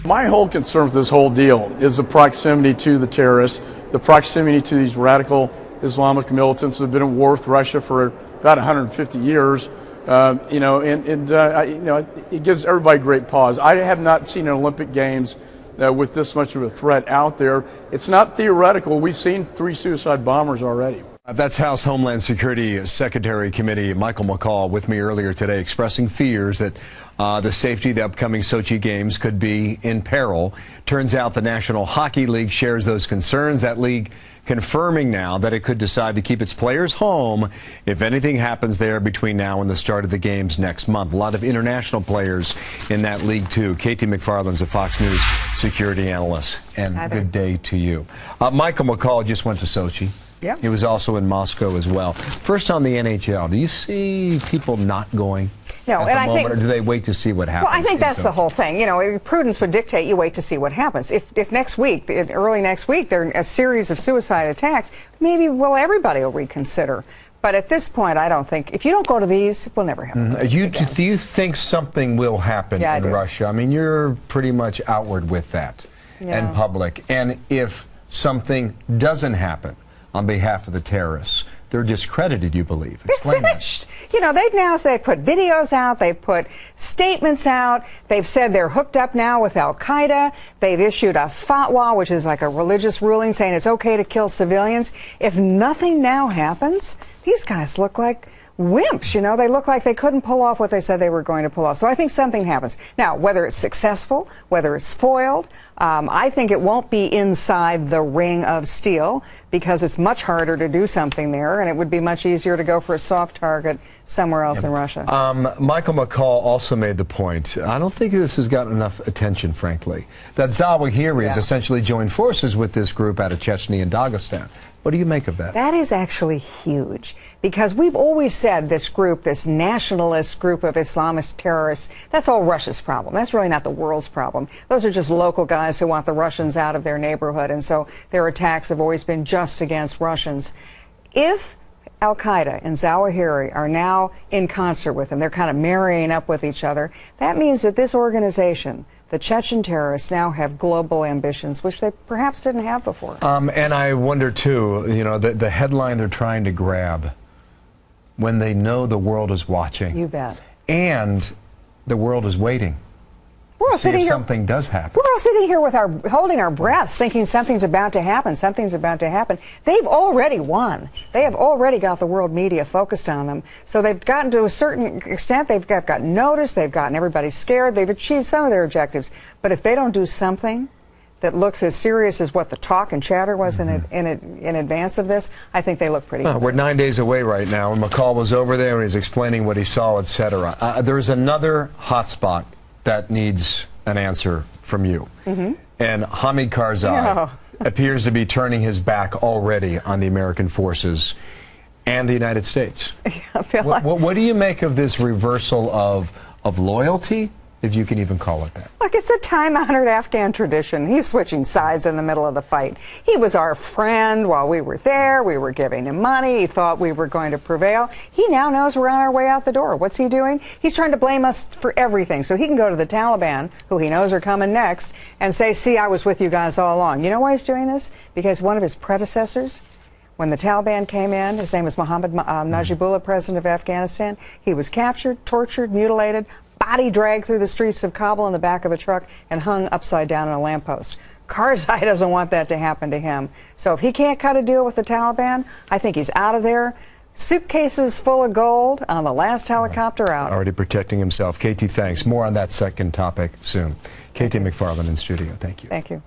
My whole concern with this whole deal is the proximity to the terrorists, the proximity to these radical Islamic militants that have been at war with Russia for about 150 years. It gives everybody great pause. I have not seen an Olympic Games with this much of a threat out there. It's not theoretical. We've seen 3 suicide bombers already. That's House Homeland Security Secretary Committee Michael McCaul with me earlier today, expressing fears that the safety of the upcoming Sochi Games could be in peril. Turns out the National Hockey League shares those concerns. That league confirming now that it could decide to keep its players home if anything happens there between now and the start of the games next month. A lot of international players in that league, too. Katie McFarland's a Fox News security analyst. And good day to you. Michael McCaul just went to Sochi. Yeah. He was also in Moscow as well. First on the NHL, do you see people not going? No, and I think, or do they wait to see what happens? Well, I think that's the whole thing. You know, prudence would dictate you wait to see what happens. If next week, early next week, there are a series of suicide attacks, maybe everybody will reconsider. But at this point, I don't think, if you don't go to these, we'll never have Do you think something will happen in Russia? I mean, you're pretty much outward with that and public. And if something doesn't happen on behalf of the terrorists, they're discredited, you believe. Explain They're finished. You know, they've put videos out, they've put statements out, they've said they're hooked up now with Al-Qaeda, they've issued a fatwa, which is like a religious ruling saying it's okay to kill civilians. If nothing now happens, these guys look like wimps, you know. They look like they couldn't pull off what they said they were going to pull off. So I think something happens. Now, whether it's successful, whether it's foiled, I think it won't be inside the ring of steel because it's much harder to do something there, and it would be much easier to go for a soft target somewhere else in Russia. Michael McCaul also made the point, I don't think this has gotten enough attention, frankly, that Zawahiri has essentially joined forces with this group out of Chechnya and Dagestan. What do you make of that? That is actually huge, because we've always said this group, this nationalist group of Islamist terrorists, that's all Russia's problem. That's really not the world's problem. Those are just local guys who want the Russians out of their neighborhood, and so their attacks have always been just against Russians. If Al-Qaeda and Zawahiri are now in concert with them, they're kind of marrying up with each other, that means that this organization, the Chechen terrorists, now have global ambitions, which they perhaps didn't have before. And I wonder, too, you know, the headline they're trying to grab when they know the world is watching. You bet. And the world is waiting. We're all sitting here, something does happen. We're all sitting here with holding our breaths, thinking something's about to happen, something's about to happen. They've already won. They have already got the world media focused on them. So they've gotten to a certain extent, they've got noticed, they've gotten everybody scared, they've achieved some of their objectives. But if they don't do something that looks as serious as what the talk and chatter was in advance of this, I think they look pretty good. We're 9 days away right now, and McCaul was over there and he's explaining what he saw, etc. There's another hotspot that needs an answer from you. And Hamid Karzai appears to be turning his back already on the American forces and the United States. What do you make of this reversal of loyalty, if you can even call it that? Look, it's a time-honored Afghan tradition. He's switching sides in the middle of the fight. He was our friend while we were there. We were giving him money. He thought we were going to prevail. He now knows we're on our way out the door. What's he doing? He's trying to blame us for everything so he can go to the Taliban, who he knows are coming next, and say, see, I was with you guys all along. You know why he's doing this? Because one of his predecessors, when the Taliban came in, his name was Mohammed Najibullah, president of Afghanistan, he was captured, tortured, mutilated, body dragged through the streets of Kabul in the back of a truck and hung upside down on a lamppost. Karzai doesn't want that to happen to him. So if he can't cut a deal with the Taliban, I think he's out of there. Suitcases full of gold on the last helicopter out. Already protecting himself. Katie, thanks. More on that second topic soon. Katie McFarland in studio. Thank you. Thank you.